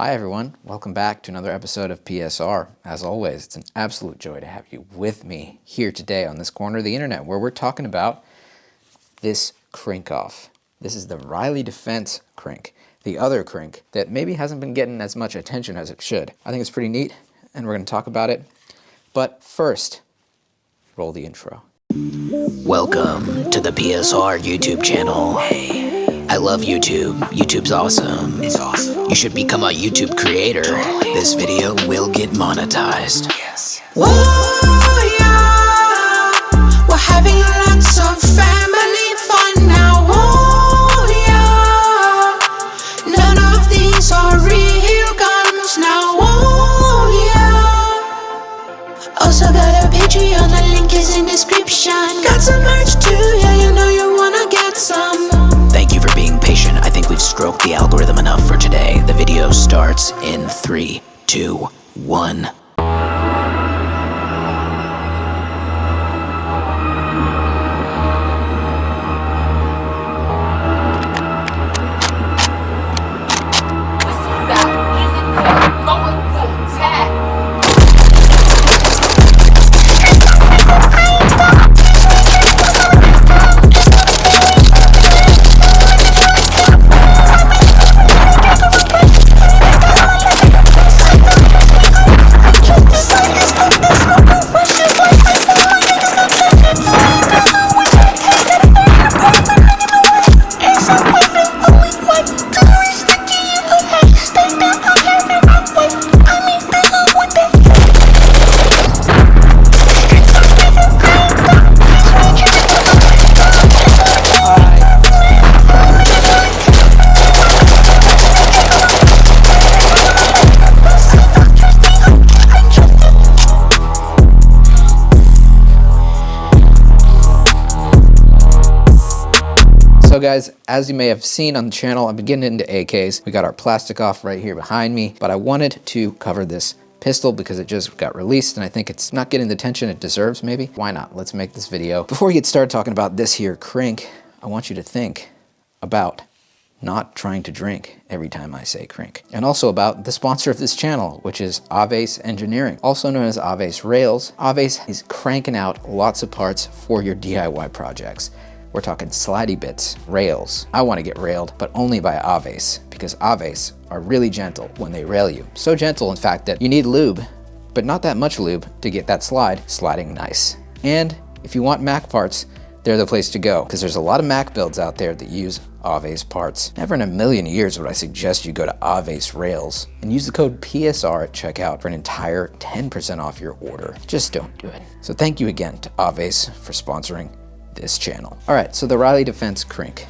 Hi everyone, welcome back to another episode of PSR. As always, it's an absolute joy to have you with me here today on this corner of the internet where we're talking about this Krinkov. This is the Riley Defense Krink, the other Krink that maybe hasn't been getting as much attention as it should. I think it's pretty neat and we're going to talk about it. But first, roll the intro. Welcome to the PSR YouTube channel. I love YouTube. YouTube's awesome. It's awesome. You should become a YouTube creator. Totally. This video will get monetized. Yes. Whoa, yeah. We're having lots of family fun now. Whoa, yeah. None of these are real guns now. Whoa, yeah. Also got a Patreon, the link is in description. Got some merch too, yeah, you know you wanna get some. Thank you for being patient. I think we've stroked the algorithm enough for today. The video starts in 3, 2, 1. So guys, as you may have seen on the channel, I'm getting into AKs. We got our plastic off right here behind me, but I wanted to cover this pistol because it just got released and I think it's not getting the attention it deserves maybe. Why not? Let's make this video. Before we get started talking about this here Krink, I want you to think about not trying to drink every time I say Krink. And also about the sponsor of this channel, which is Aves Engineering, also known as Aves Rails. Aves is cranking out lots of parts for your DIY projects. We're talking slidey bits, rails. I want to get railed, but only by Aves, because Aves are really gentle when they rail you. So gentle, in fact, that you need lube, but not that much lube to get that sliding nice. And if you want Mac parts, they're the place to go, because there's a lot of Mac builds out there that use Aves parts. Never in a million years would I suggest you go to Aves Rails and use the code PSR at checkout for an entire 10% off your order. Just don't do it. So thank you again to Aves for sponsoring this channel. All right, so the Riley Defense Krink.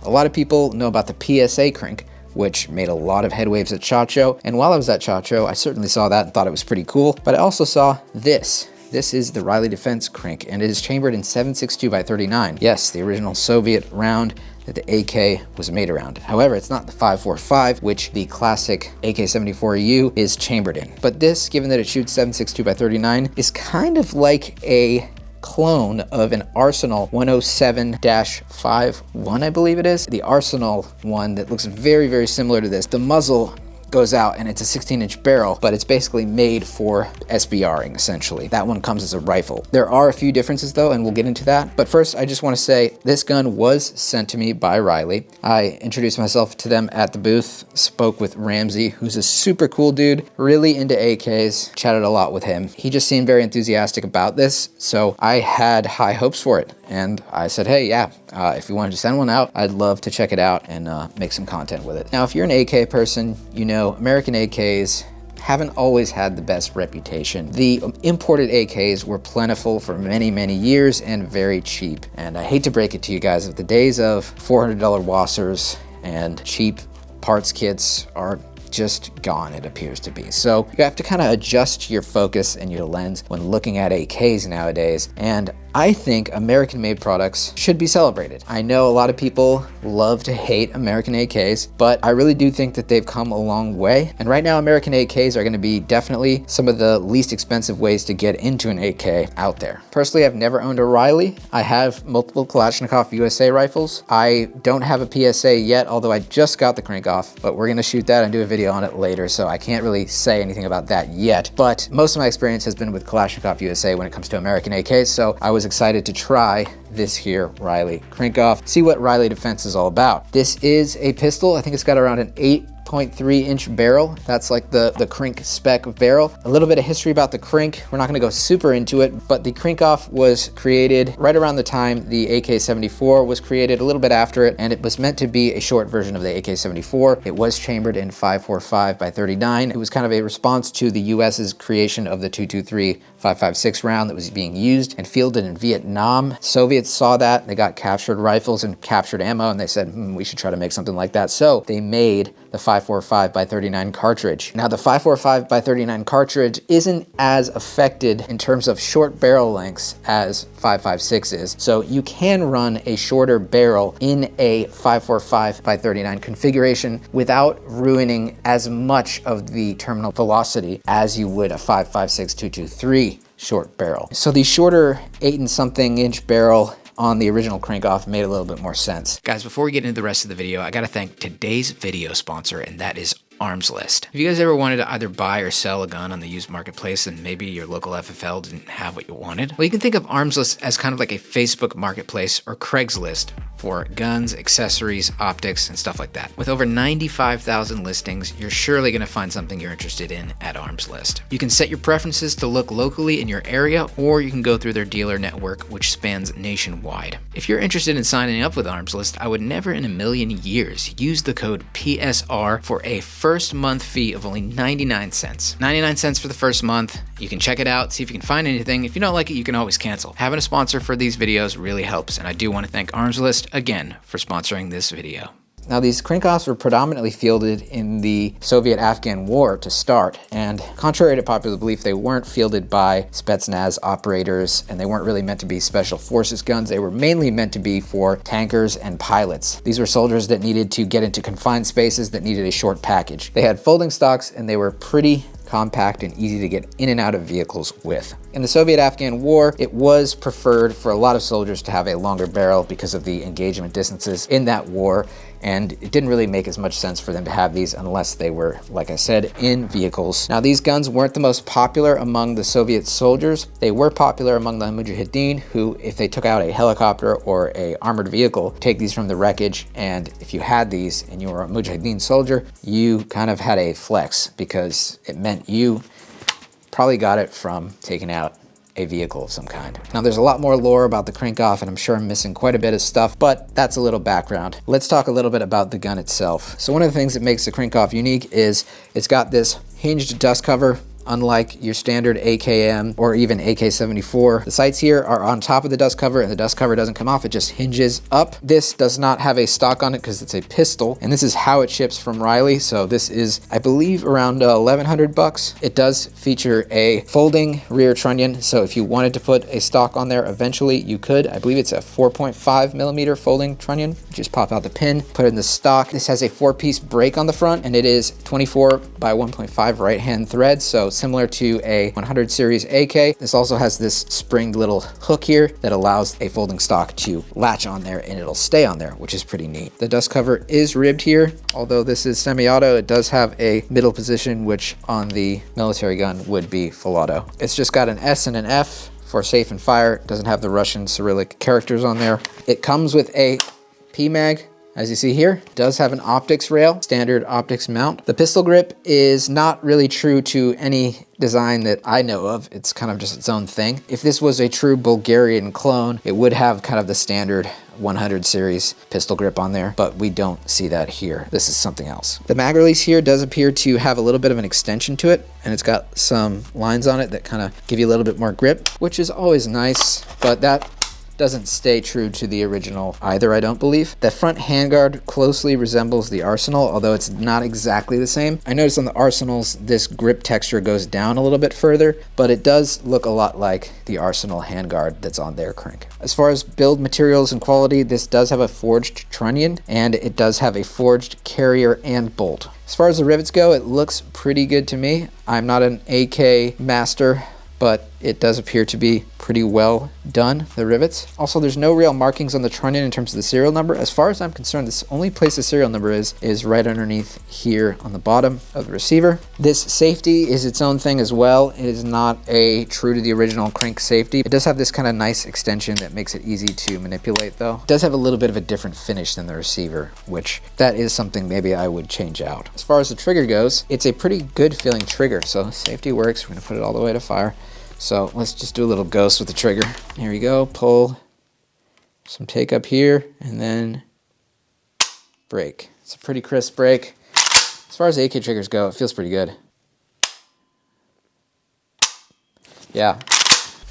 A lot of people know about the PSA Krink, which made a lot of headwaves at SHOT Show. And while I was at SHOT Show, I certainly saw that and thought it was pretty cool. But I also saw this. This is the Riley Defense Krink, and it is chambered in 7.62x39. Yes, the original Soviet round that the AK was made around. However, it's not the 5.45, which the classic AK-74U is chambered in. But this, given that it shoots 7.62x39, is kind of like a clone of an Arsenal 107-51, I believe it is. The Arsenal one that looks very, very similar to this. The muzzle goes out and it's a 16-inch barrel, but it's basically made for SBRing, essentially. That one comes as a rifle. There are a few differences though, and we'll get into that. But first, I just want to say this gun was sent to me by Riley. I introduced myself to them at the booth, spoke with Ramsey, who's a super cool dude, really into AKs, chatted a lot with him. He just seemed very enthusiastic about this, so I had high hopes for it. And I said, hey, yeah, if you wanted to send one out, I'd love to check it out and make some content with it. Now, if you're an AK person, you know American AKs haven't always had the best reputation. The imported AKs were plentiful for many, many years and very cheap. And I hate to break it to you guys, but the days of $400 Wassers and cheap parts kits are just gone, it appears to be. So you have to kind of adjust your focus and your lens when looking at AKs nowadays. And I think American-made products should be celebrated. I know a lot of people love to hate American AKs, but I really do think that they've come a long way. And right now, American AKs are gonna be definitely some of the least expensive ways to get into an AK out there. Personally, I've never owned a Riley. I have multiple Kalashnikov USA rifles. I don't have a PSA yet, although I just got the Krinkov, but we're gonna shoot that and do a video on it later, so I can't really say anything about that yet. But most of my experience has been with Kalashnikov USA when it comes to American AKs, so I was excited to try this here Riley Krinkov, see what Riley Defense is all about. This is a pistol. I think it's got around an 8.3-inch barrel. That's like the Krink spec of barrel. A little bit of history about the Krink. We're not gonna go super into it, but the Krinkov was created right around the time the AK-74 was created, a little bit after it, and it was meant to be a short version of the AK-74. It was chambered in 5.45 by 39. It was kind of a response to the US's creation of the 223 5.56 round that was being used and fielded in Vietnam. Soviets saw that, they got captured rifles and captured ammo, and they said, we should try to make something like that. So they made the 5.45 by 39 cartridge. Now the 5.45 by 39 cartridge isn't as affected in terms of short barrel lengths as 5.56 is. So you can run a shorter barrel in a 5.45 by 39 configuration without ruining as much of the terminal velocity as you would a 5.56 223 short barrel. So the shorter 8-and-something-inch barrel on the original Krinkov made a little bit more sense. Guys, before we get into the rest of the video, I gotta thank today's video sponsor, and that is Arms List. If you guys ever wanted to either buy or sell a gun on the used marketplace and maybe your local FFL didn't have what you wanted, well, you can think of Arms List as kind of like a Facebook marketplace or Craigslist for guns, accessories, optics, and stuff like that. With over 95,000 listings, you're surely gonna find something you're interested in at Arms List. You can set your preferences to look locally in your area, or you can go through their dealer network, which spans nationwide. If you're interested in signing up with Arms List, I would never in a million years use the code PSR for a first month fee of only 99 cents. 99 cents for the first month. You can check it out, see if you can find anything. If you don't like it, you can always cancel. Having a sponsor for these videos really helps, and I do want to thank Arms List again for sponsoring this video. Now these Krinkovs were predominantly fielded in the Soviet-Afghan War to start, and contrary to popular belief, they weren't fielded by Spetsnaz operators, and they weren't really meant to be special forces guns. They were mainly meant to be for tankers and pilots. These were soldiers that needed to get into confined spaces that needed a short package. They had folding stocks, and they were pretty compact and easy to get in and out of vehicles with. In the Soviet-Afghan War, it was preferred for a lot of soldiers to have a longer barrel because of the engagement distances in that war, and it didn't really make as much sense for them to have these unless they were, like I said, in vehicles. Now these guns weren't the most popular among the Soviet soldiers. They were popular among the Mujahideen, who, if they took out a helicopter or a armored vehicle, take these from the wreckage, and if you had these and you were a Mujahideen soldier, you kind of had a flex because it meant you probably got it from taking out a vehicle of some kind. Now there's a lot more lore about the Krinkov, and I'm sure I'm missing quite a bit of stuff, but that's a little background. Let's talk a little bit about the gun itself. So one of the things that makes the Krinkov unique is it's got this hinged dust cover. Unlike your standard AKM or even AK-74, the sights here are on top of the dust cover, and the dust cover doesn't come off, it just hinges up. This does not have a stock on it because it's a pistol, and this is how it ships from Riley. So this is, I believe, around 1,100 bucks. It does feature a folding rear trunnion, so if you wanted to put a stock on there eventually, you could. I believe it's a 4.5 millimeter folding trunnion. Just pop out the pin, put it in the stock. This has a 4-piece brake on the front, and it is 24 by 1.5 right-hand thread, so similar to a 100 series AK. This also has this springed little hook here that allows a folding stock to latch on there, and it'll stay on there, which is pretty neat. The dust cover is ribbed here. Although this is semi-auto, it does have a middle position, which on the military gun would be full auto. It's just got an S and an F for safe and fire. It doesn't have the Russian Cyrillic characters on there. It comes with a PMag. As you see here, it does have an optics rail, standard optics mount. The pistol grip is not really true to any design that I know of. It's kind of just its own thing. If this was a true Bulgarian clone, it would have kind of the standard 100 series pistol grip on there, but we don't see that here. This is something else. The mag release here does appear to have a little bit of an extension to it, and it's got some lines on it that kind of give you a little bit more grip, which is always nice, but that doesn't stay true to the original either, I don't believe. The front handguard closely resembles the Arsenal, although it's not exactly the same. I noticed on the Arsenals, this grip texture goes down a little bit further, but it does look a lot like the Arsenal handguard that's on their crank. As far as build materials and quality, this does have a forged trunnion, and it does have a forged carrier and bolt. As far as the rivets go, it looks pretty good to me. I'm not an AK master, but it does appear to be pretty well done, the rivets. Also, there's no real markings on the trunnion in terms of the serial number. As far as I'm concerned, the only place the serial number is right underneath here on the bottom of the receiver. This safety is its own thing as well. It is not a true to the original crank safety. It does have this kind of nice extension that makes it easy to manipulate though. It does have a little bit of a different finish than the receiver, which that is something maybe I would change out. As far as the trigger goes, it's a pretty good feeling trigger, so safety works. We're gonna put it all the way to fire. So let's just do a little ghost with the trigger. Here we go, pull, some take up here, and then break. It's a pretty crisp break. As far as the AK triggers go, it feels pretty good. Yeah.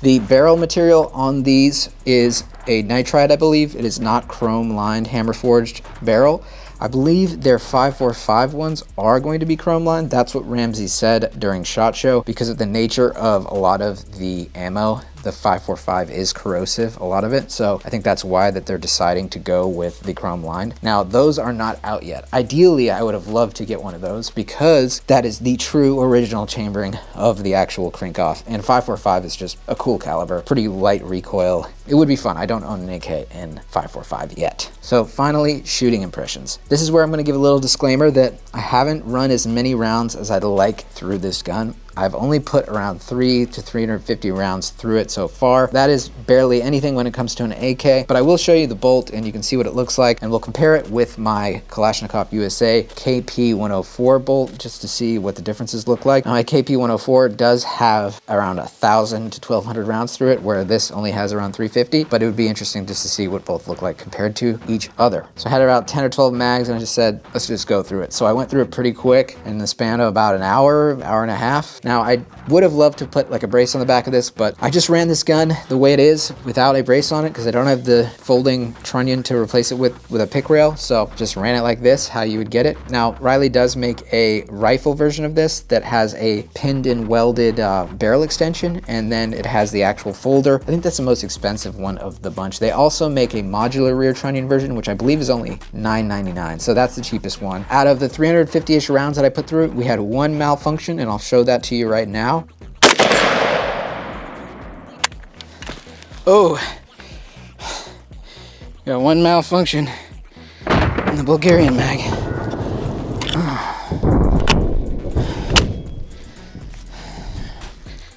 The barrel material on these is a nitride, I believe. It is not chrome lined hammer forged barrel. I believe their 545 ones are going to be chrome lined. That's what Ramsey said during SHOT Show. Because of the nature of a lot of the ammo, the 545 is corrosive, a lot of it. So I think that's why that they're deciding to go with the chrome lined. Now, those are not out yet. Ideally, I would have loved to get one of those because that is the true original chambering of the actual Krinkov. And 545 is just a cool caliber, pretty light recoil. It would be fun. I don't own an AK in 545 yet. So finally, shooting impressions. This is where I'm going to give a little disclaimer that I haven't run as many rounds as I'd like through this gun. I've only put around 300 to 350 rounds through it so far. That is barely anything when it comes to an AK, but I will show you the bolt and you can see what it looks like, and we'll compare it with my Kalashnikov USA KP104 bolt just to see what the differences look like. Now, my KP104 does have around 1,000 to 1,200 rounds through it, where this only has around 350, but it would be interesting just to see what both look like compared to each other. So I had about 10 or 12 mags and I just said, let's just go through it. So I went through it pretty quick in the span of about an hour, hour and a half. Now, I would have loved to put like a brace on the back of this, but I just ran this gun the way it is without a brace on it because I don't have the folding trunnion to replace it with a pick rail. So just ran it like this, how you would get it. Now, Riley does make a rifle version of this that has a pinned and welded barrel extension, and then it has the actual folder. I think that's the most expensive one of the bunch. They also make a modular rear trunnion version, which I believe is only $9.99. So that's the cheapest one. Out of the 350-ish rounds that I put through it, we had one malfunction, and I'll show that to you right now. Oh, got one malfunction in the Bulgarian mag.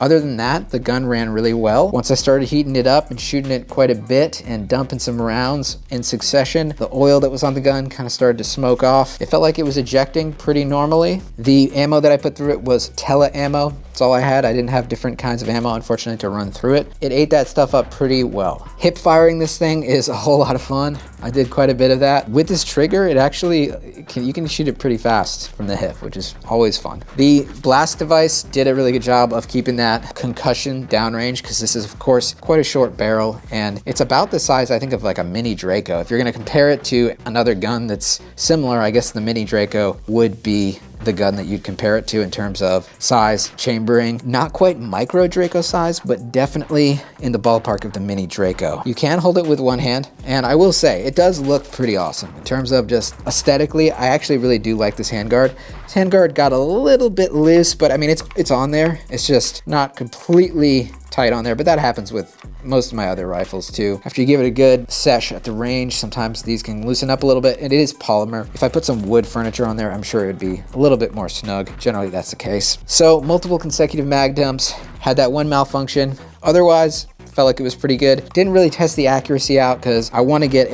Other than that, the gun ran really well. Once I started heating it up and shooting it quite a bit and dumping some rounds in succession, the oil that was on the gun kind of started to smoke off. It felt like it was ejecting pretty normally. The ammo that I put through it was Tele ammo. That's all I had. I didn't have different kinds of ammo, unfortunately, to run through it. It ate that stuff up pretty well. Hip firing this thing is a whole lot of fun. I did quite a bit of that. With this trigger, it actually, you can shoot it pretty fast from the hip, which is always fun. The blast device did a really good job of keeping that concussion downrange, because this is, of course, quite a short barrel, and it's about the size, I think, of like a mini Draco. If you're gonna compare it to another gun that's similar, I guess the mini Draco would be the gun that you'd compare it to in terms of size, chambering. Not quite micro Draco size, but definitely in the ballpark of the mini Draco. You can hold it with one hand, and I will say, it does look pretty awesome. In terms of just aesthetically, I actually really do like this handguard. This handguard got a little bit loose, but I mean, it's on there. It's just not completely tight on there, but that happens with most of my other rifles too. After you give it a good sesh at the range, sometimes these can loosen up a little bit, and it is polymer. If I put some wood furniture on there, I'm sure it would be a little bit more snug. Generally, that's the case. So multiple consecutive mag dumps, had that one malfunction. Otherwise, felt like it was pretty good. Didn't really test the accuracy out because I want to get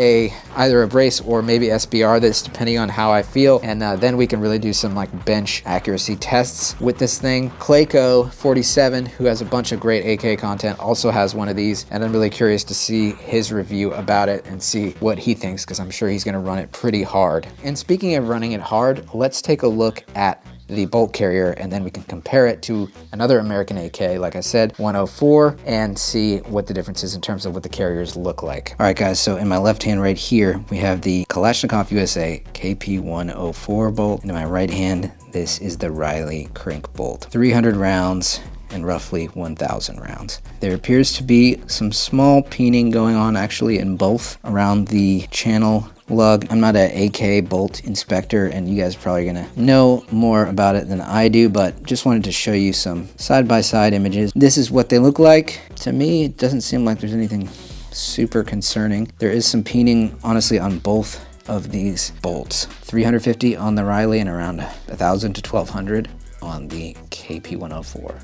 either a brace or maybe SBR this, depending on how I feel, and then we can really do some like bench accuracy tests with this thing. Clayco47, who has a bunch of great AK content, also has one of these, and I'm really curious to see his review about it and see what he thinks, because I'm sure he's going to run it pretty hard. And speaking of running it hard, let's take a look at the bolt carrier, and then we can compare it to another American AK, like I said, 104, and see what the difference is in terms of what the carriers look like. All right, guys, so in my left hand right here, we have the Kalashnikov USA KP104 bolt. In my right hand, this is the Riley Krink bolt. 300 rounds and roughly 1,000 rounds. There appears to be some small peening going on actually in both around the channel lug. I'm not an AK bolt inspector, and you guys are probably gonna know more about it than I do, but just wanted to show you some side-by-side images. This is what they look like. To me, it doesn't seem like there's anything super concerning. There is some peening, honestly, on both of these bolts. 350 on the Riley and around 1,000 to 1,200 on the KP104.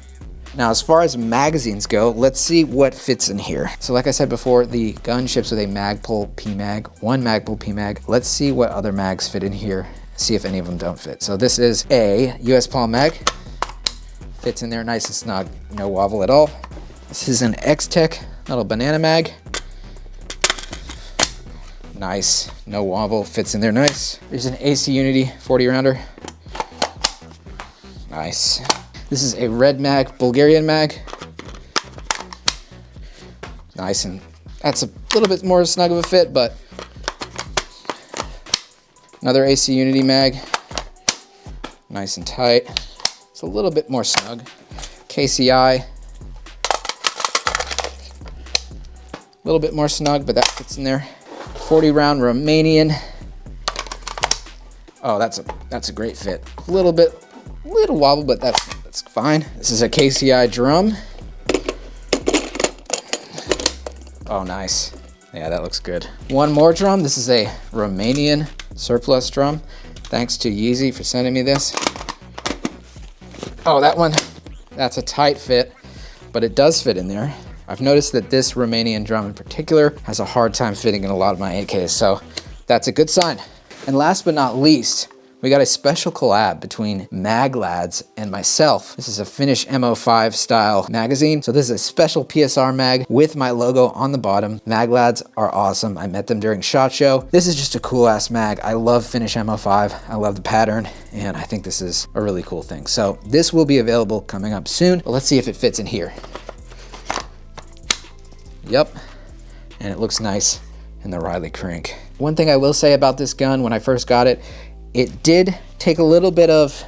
Now, as far as magazines go, let's see what fits in here. So like I said before, the gun ships with a Magpul PMag, one Magpul PMag. Let's see what other mags fit in here, see if any of them don't fit. So this is a US Palm mag. Fits in there nice and snug, no wobble at all. This is an X-Tech little banana mag. Nice, no wobble, fits in there nice. There's an AC Unity 40 rounder. Nice. This is a red mag, Bulgarian mag. Nice, and that's a little bit more snug of a fit, but another AC Unity mag. Nice and tight. It's a little bit more snug. KCI. A little bit more snug, but that fits in there. 40 round Romanian. Oh, that's a great fit. Little wobble, but that's fine. This is a KCI drum. Oh, nice. Yeah, that looks good. One more drum. This is a Romanian surplus drum. Thanks to Yeezy for sending me this. Oh, that one, that's a tight fit, but it does fit in there. I've noticed that this Romanian drum in particular has a hard time fitting in a lot of my AKs, so that's a good sign. And last but not least, we got a special collab between Maglads and myself. This is a Finnish MO5 style magazine. So this is a special PSR mag with my logo on the bottom. Maglads are awesome. I met them during SHOT Show. This is just a cool ass mag. I love Finnish MO5. I love the pattern, and I think this is a really cool thing. So this will be available coming up soon, but let's see if it fits in here. Yep, and it looks nice in the Riley Krink. One thing I will say about this gun, when I first got it, it did take a little bit of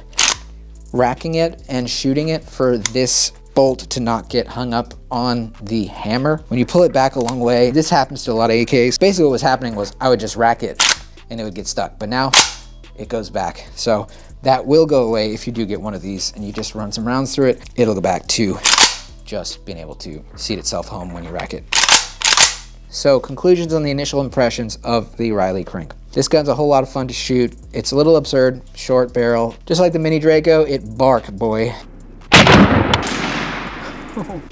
racking it and shooting it for this bolt to not get hung up on the hammer. When you pull it back a long way, this happens to a lot of AKs. Basically what was happening was I would just rack it and it would get stuck, but now it goes back. So that will go away if you do get one of these and you just run some rounds through it. It'll go back to just being able to seat itself home when you rack it. So conclusions on the initial impressions of the Riley Krink. This gun's a whole lot of fun to shoot. It's a little absurd, short barrel. Just like the Mini Draco, it bark, boy.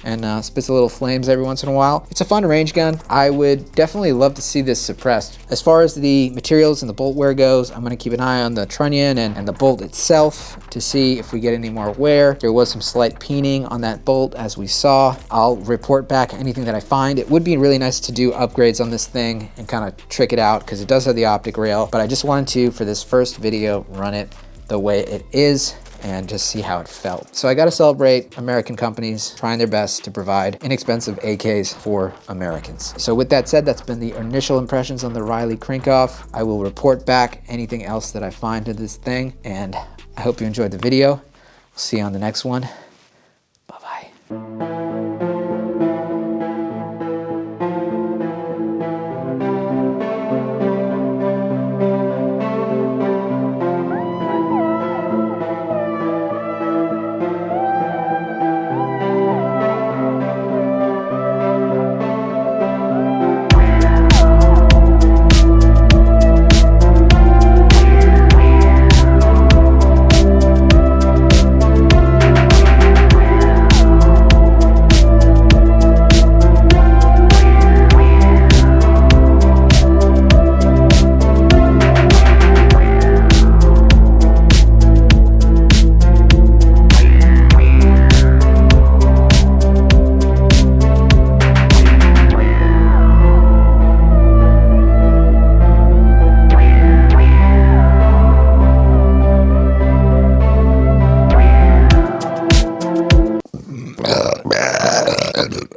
And spits a little flames every once in a while. It's a fun range gun. I would definitely love to see this suppressed. As far as the materials and the bolt wear goes, I'm gonna keep an eye on the trunnion and the bolt itself to see if we get any more wear. There was some slight peening on that bolt as we saw. I'll report back anything that I find. It would be really nice to do upgrades on this thing and kind of trick it out because it does have the optic rail, but I just wanted to, for this first video, run it the way it is and just see how it felt. So I gotta celebrate American companies trying their best to provide inexpensive AKs for Americans. So with that said, that's been the initial impressions on the Riley Krinkov. I will report back anything else that I find to this thing, and I hope you enjoyed the video. See you on the next one.